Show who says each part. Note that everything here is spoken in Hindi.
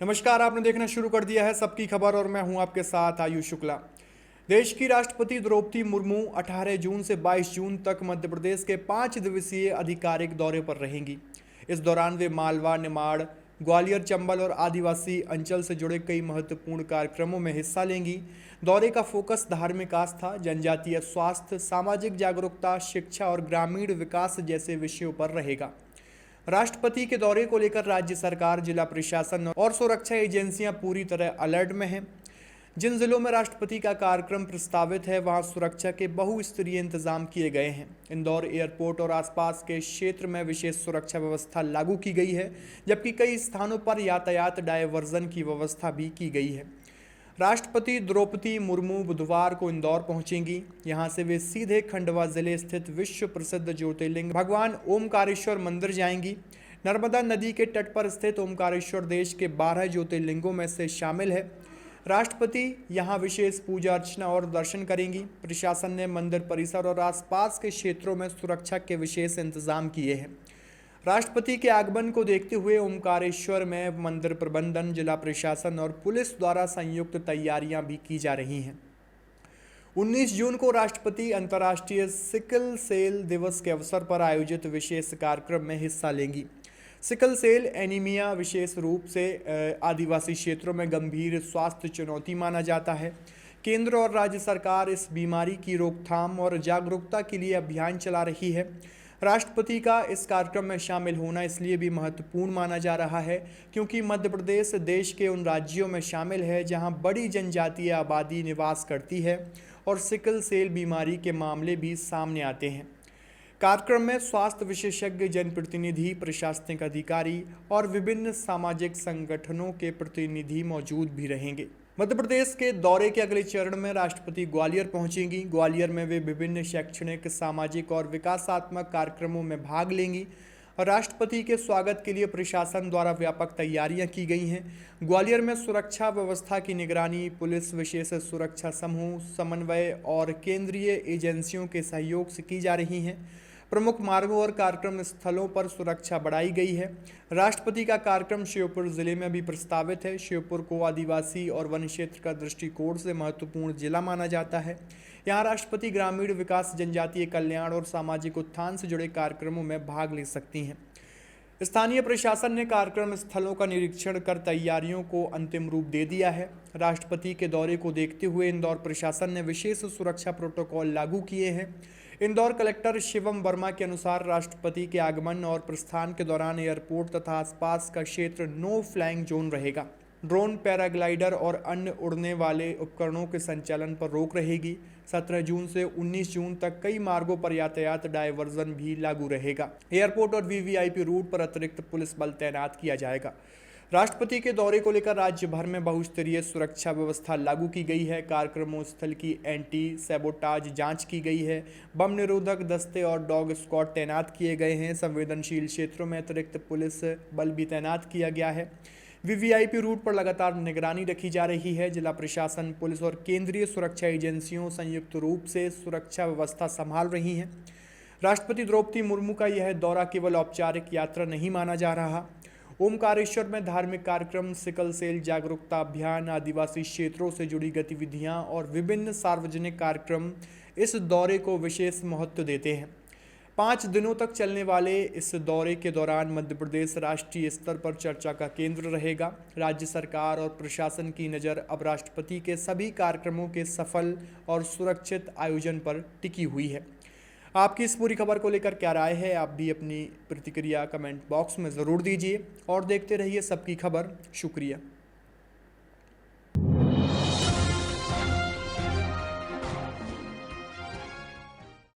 Speaker 1: नमस्कार। आपने देखना शुरू कर दिया है सबकी खबर और मैं हूं आपके साथ आयुष शुक्ला। देश की राष्ट्रपति द्रौपदी मुर्मू 18 जून से 22 जून तक मध्य प्रदेश के 5 दिवसीय आधिकारिक दौरे पर रहेंगी। इस दौरान वे मालवा, निमाड़, ग्वालियर, चंबल और आदिवासी अंचल से जुड़े कई महत्वपूर्ण कार्यक्रमों में हिस्सा लेंगी। दौरे का फोकस धार्मिक आस्था, जनजातीय स्वास्थ्य, सामाजिक जागरूकता, शिक्षा और ग्रामीण विकास जैसे विषयों पर रहेगा। राष्ट्रपति के दौरे को लेकर राज्य सरकार, जिला प्रशासन और सुरक्षा एजेंसियां पूरी तरह अलर्ट में हैं। जिन जिलों में राष्ट्रपति का कार्यक्रम प्रस्तावित है वहां सुरक्षा के बहुस्तरीय इंतजाम किए गए हैं। इंदौर एयरपोर्ट और आसपास के क्षेत्र में विशेष सुरक्षा व्यवस्था लागू की गई है, जबकि कई स्थानों पर यातायात डायवर्जन की व्यवस्था भी की गई है। राष्ट्रपति द्रौपदी मुर्मू बुधवार को इंदौर पहुंचेंगी। यहां से वे सीधे खंडवा जिले स्थित विश्व प्रसिद्ध ज्योतिर्लिंग भगवान ओमकारेश्वर मंदिर जाएंगी। नर्मदा नदी के तट पर स्थित ओमकारेश्वर देश के 12 ज्योतिर्लिंगों में से शामिल है। राष्ट्रपति यहां विशेष पूजा अर्चना और दर्शन करेंगी। प्रशासन ने मंदिर परिसर और आसपास के क्षेत्रों में सुरक्षा के विशेष इंतजाम किए हैं। राष्ट्रपति के आगमन को देखते हुए ओमकारेश्वर में मंदिर प्रबंधन, जिला प्रशासन और पुलिस द्वारा संयुक्त तैयारियां भी की जा रही हैं। 19 जून को राष्ट्रपति अंतर्राष्ट्रीय सिकल सेल दिवस के अवसर पर आयोजित विशेष कार्यक्रम में हिस्सा लेंगी। सिकल सेल एनीमिया विशेष रूप से आदिवासी क्षेत्रों में गंभीर स्वास्थ्य चुनौती माना जाता है। केंद्र और राज्य सरकार इस बीमारी की रोकथाम और जागरूकता के लिए अभियान चला रही है। राष्ट्रपति का इस कार्यक्रम में शामिल होना इसलिए भी महत्वपूर्ण माना जा रहा है क्योंकि मध्य प्रदेश देश के उन राज्यों में शामिल है जहां बड़ी जनजातीय आबादी निवास करती है और सिकल सेल बीमारी के मामले भी सामने आते हैं। कार्यक्रम में स्वास्थ्य विशेषज्ञ, जनप्रतिनिधि, प्रशासनिक अधिकारी और विभिन्न सामाजिक संगठनों के प्रतिनिधि मौजूद भी रहेंगे। मध्य प्रदेश के दौरे के अगले चरण में राष्ट्रपति ग्वालियर पहुंचेंगी। ग्वालियर में वे विभिन्न शैक्षणिक, सामाजिक और विकासात्मक कार्यक्रमों में भाग लेंगी और राष्ट्रपति के स्वागत के लिए प्रशासन द्वारा व्यापक तैयारियां की गई हैं। ग्वालियर में सुरक्षा व्यवस्था की निगरानी पुलिस, विशेष सुरक्षा समूह, समन्वय और केंद्रीय एजेंसियों के सहयोग से की जा रही हैं। प्रमुख मार्गों और कार्यक्रम स्थलों पर सुरक्षा बढ़ाई गई है। राष्ट्रपति का कार्यक्रम श्योपुर जिले में भी प्रस्तावित है। श्योपुर को आदिवासी और वन क्षेत्र का दृष्टिकोण से महत्वपूर्ण जिला माना जाता है। यहाँ राष्ट्रपति ग्रामीण विकास, जनजातीय कल्याण और सामाजिक उत्थान से जुड़े कार्यक्रमों में भाग ले सकती हैं। स्थानीय प्रशासन ने कार्यक्रम स्थलों का निरीक्षण कर तैयारियों को अंतिम रूप दे दिया है। राष्ट्रपति के दौरे को देखते हुए इंदौर प्रशासन ने विशेष सुरक्षा प्रोटोकॉल लागू किए हैं। इंदौर कलेक्टर शिवम वर्मा के अनुसार राष्ट्रपति के आगमन और प्रस्थान के दौरान एयरपोर्ट तथा आसपास का क्षेत्र नो फ्लाइंग जोन रहेगा। ड्रोन, पैराग्लाइडर और अन्य उड़ने वाले उपकरणों के संचालन पर रोक रहेगी। 17 जून से 19 जून तक कई मार्गों पर यातायात डायवर्जन भी लागू रहेगा। एयरपोर्ट और वीवीआईपी रूट पर अतिरिक्त पुलिस बल तैनात किया जाएगा। राष्ट्रपति के दौरे को लेकर राज्य भर में बहुस्तरीय सुरक्षा व्यवस्था लागू की गई है। कार्यक्रमों स्थल की एंटी सैबोटाज जांच की गई है। बम निरोधक दस्ते और डॉग स्क्वाड तैनात किए गए हैं। संवेदनशील क्षेत्रों में अतिरिक्त पुलिस बल भी तैनात किया गया है। वीवीआईपी रूट पर लगातार निगरानी रखी जा रही है। जिला प्रशासन, पुलिस और केंद्रीय सुरक्षा एजेंसियों संयुक्त रूप से सुरक्षा व्यवस्था संभाल रही हैं। राष्ट्रपति द्रौपदी मुर्मू का यह दौरा केवल औपचारिक यात्रा नहीं माना जा रहा। ओमकारेश्वर में धार्मिक कार्यक्रम, सिकल सेल जागरूकता अभियान, आदिवासी क्षेत्रों से जुड़ी गतिविधियां और विभिन्न सार्वजनिक कार्यक्रम इस दौरे को विशेष महत्व देते हैं। 5 दिनों तक चलने वाले इस दौरे के दौरान मध्य प्रदेश राष्ट्रीय स्तर पर चर्चा का केंद्र रहेगा। राज्य सरकार और प्रशासन की नज़र अब राष्ट्रपति के सभी कार्यक्रमों के सफल और सुरक्षित आयोजन पर टिकी हुई है। आपकी इस पूरी खबर को लेकर क्या राय है? आप भी अपनी प्रतिक्रिया कमेंट बॉक्स में ज़रूर दीजिए और देखते रहिए सबकी खबर। शुक्रिया।